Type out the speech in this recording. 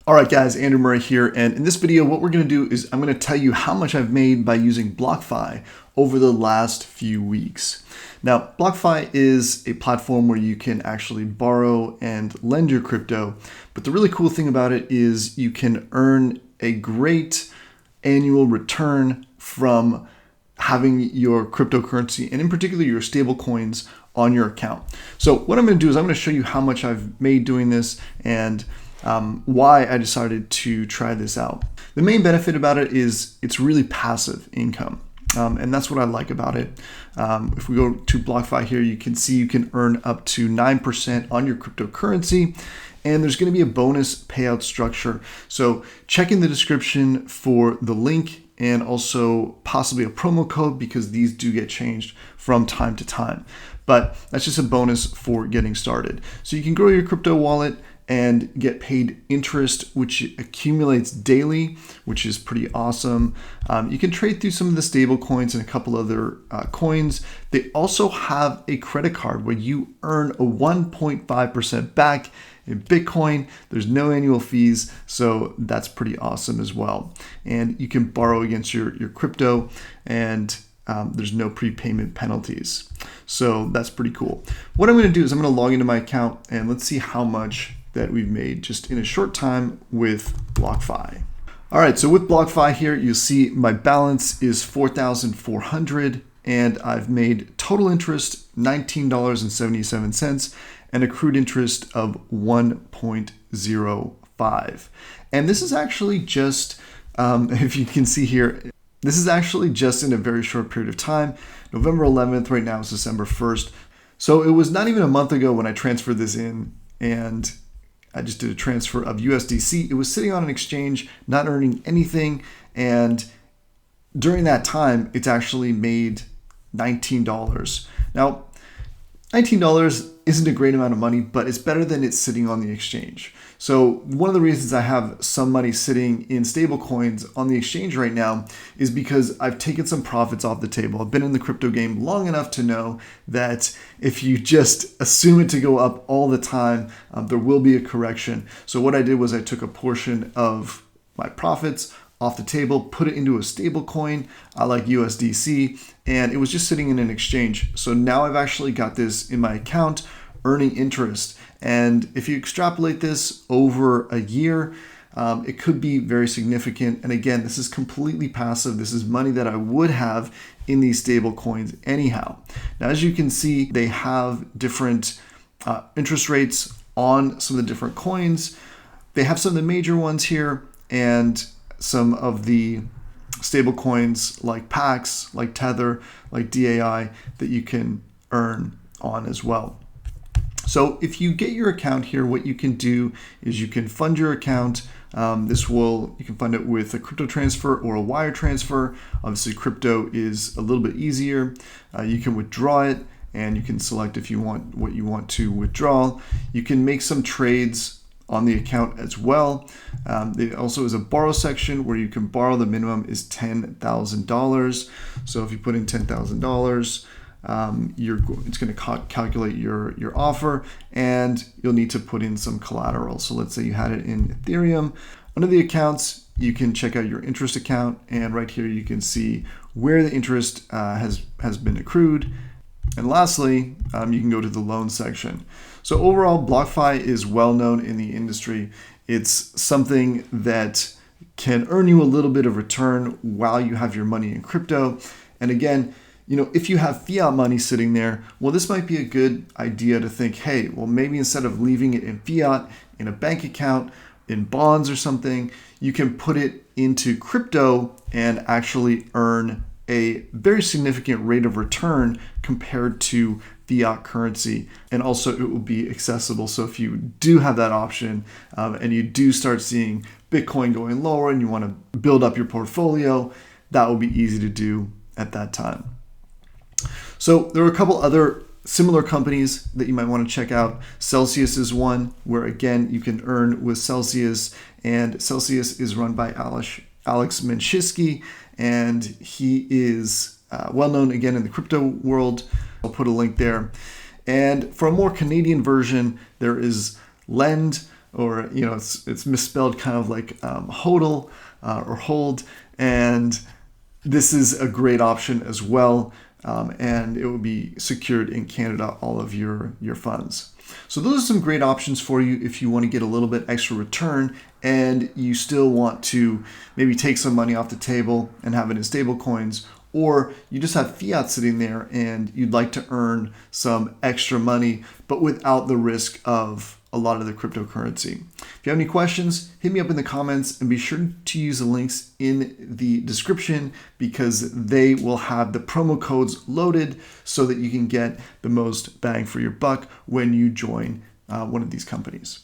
All right, guys, Andrew Murray here, and in this video, what we're going to do is I'm going to tell you how much I've made by using BlockFi over the last few weeks. Now, BlockFi is a platform where you can actually borrow and lend your crypto, but the really cool thing about it is you can earn a great annual return from having your cryptocurrency, and in particular your stable coins, on your account. So what I'm going to do is I'm going to show you how much I've made doing this and why I decided to try this out. The main benefit about it is it's really passive income. And that's what I like about it. If we go to BlockFi here, you can see you can earn up to 9% on your cryptocurrency, and there's going to be a bonus payout structure. So check in the description for the link and also possibly a promo code, because these do get changed from time to time. But that's just a bonus for getting started. So you can grow your crypto wallet and get paid interest, which accumulates daily, which is pretty awesome. You can trade through some of the stable coins and a couple other coins. They also have a credit card where you earn a 1.5% back in Bitcoin. There's no annual fees, so that's pretty awesome as well. And you can borrow against your crypto, and there's no prepayment penalties. So that's pretty cool. What I'm going to do is I'm going to log into my account, and let's see how much that we've made just in a short time with BlockFi. All right, so with BlockFi here, you'll see my balance is $4,400, and I've made total interest $19.77 and accrued interest of 1.05. And this is actually just, if you can see here, this is actually just in a very short period of time. November 11th, right now is December 1st. So it was not even a month ago when I transferred this in, and I just did a transfer of USDC. It was sitting on an exchange, not earning anything. And during that time, it's actually made $19. Now, $19 isn't a great amount of money, but it's better than it's sitting on the exchange. So one of the reasons I have some money sitting in stable coins on the exchange right now is because I've taken some profits off the table. I've been in the crypto game long enough to know that if you just assume it to go up all the time, there will be a correction. So what I did was I took a portion of my profits off the table, put it into a stable coin, like USDC, and it was just sitting in an exchange. So now I've actually got this in my account earning interest. And if you extrapolate this over a year, it could be very significant. And again, this is completely passive. This is money that I would have in these stable coins anyhow. Now, as you can see, they have different interest rates on some of the different coins. They have some of the major ones here, and some of the stable coins like PAX, like Tether, like DAI that you can earn on as well. So if you get your account here, what you can do is you can fund your account. You can fund it with a crypto transfer or a wire transfer. Obviously, crypto is a little bit easier. You can withdraw it, and you can select if you want what you want to withdraw. You can make some trades on the account as well. There also is a borrow section where you can borrow. The minimum is $10,000. So if you put in $10,000, it's going to calculate your offer, and you'll need to put in some collateral. So let's say you had it in Ethereum. Under the accounts, you can check out your interest account, and right here you can see where the interest has been accrued. And lastly, you can go to the loan section. So overall, BlockFi is well known in the industry. It's something that can earn you a little bit of return while you have your money in crypto. And again, if you have fiat money sitting there, well, this might be a good idea to think, hey, well, maybe instead of leaving it in fiat, in a bank account, in bonds or something, you can put it into crypto and actually earn a very significant rate of return compared to fiat currency. And also it will be accessible. So if you do have that option and you do start seeing Bitcoin going lower and you want to build up your portfolio, that will be easy to do at that time. So there are a couple other similar companies that you might want to check out. Celsius is one where, again, you can earn with Celsius, and Celsius is run by Alex Manchisky, and he is well known again in the crypto world. I'll put a link there. And for a more Canadian version, there is Lend, or it's misspelled kind of like hodl or hold, and this is a great option as well, and it will be secured in Canada, all of your funds. So those are some great options for you if you want to get a little bit extra return and you still want to maybe take some money off the table and have it in stable coins, or you just have fiat sitting there and you'd like to earn some extra money but without the risk of a lot of the cryptocurrency. If you have any questions, hit me up in the comments, and be sure to use the links in the description because they will have the promo codes loaded so that you can get the most bang for your buck when you join one of these companies.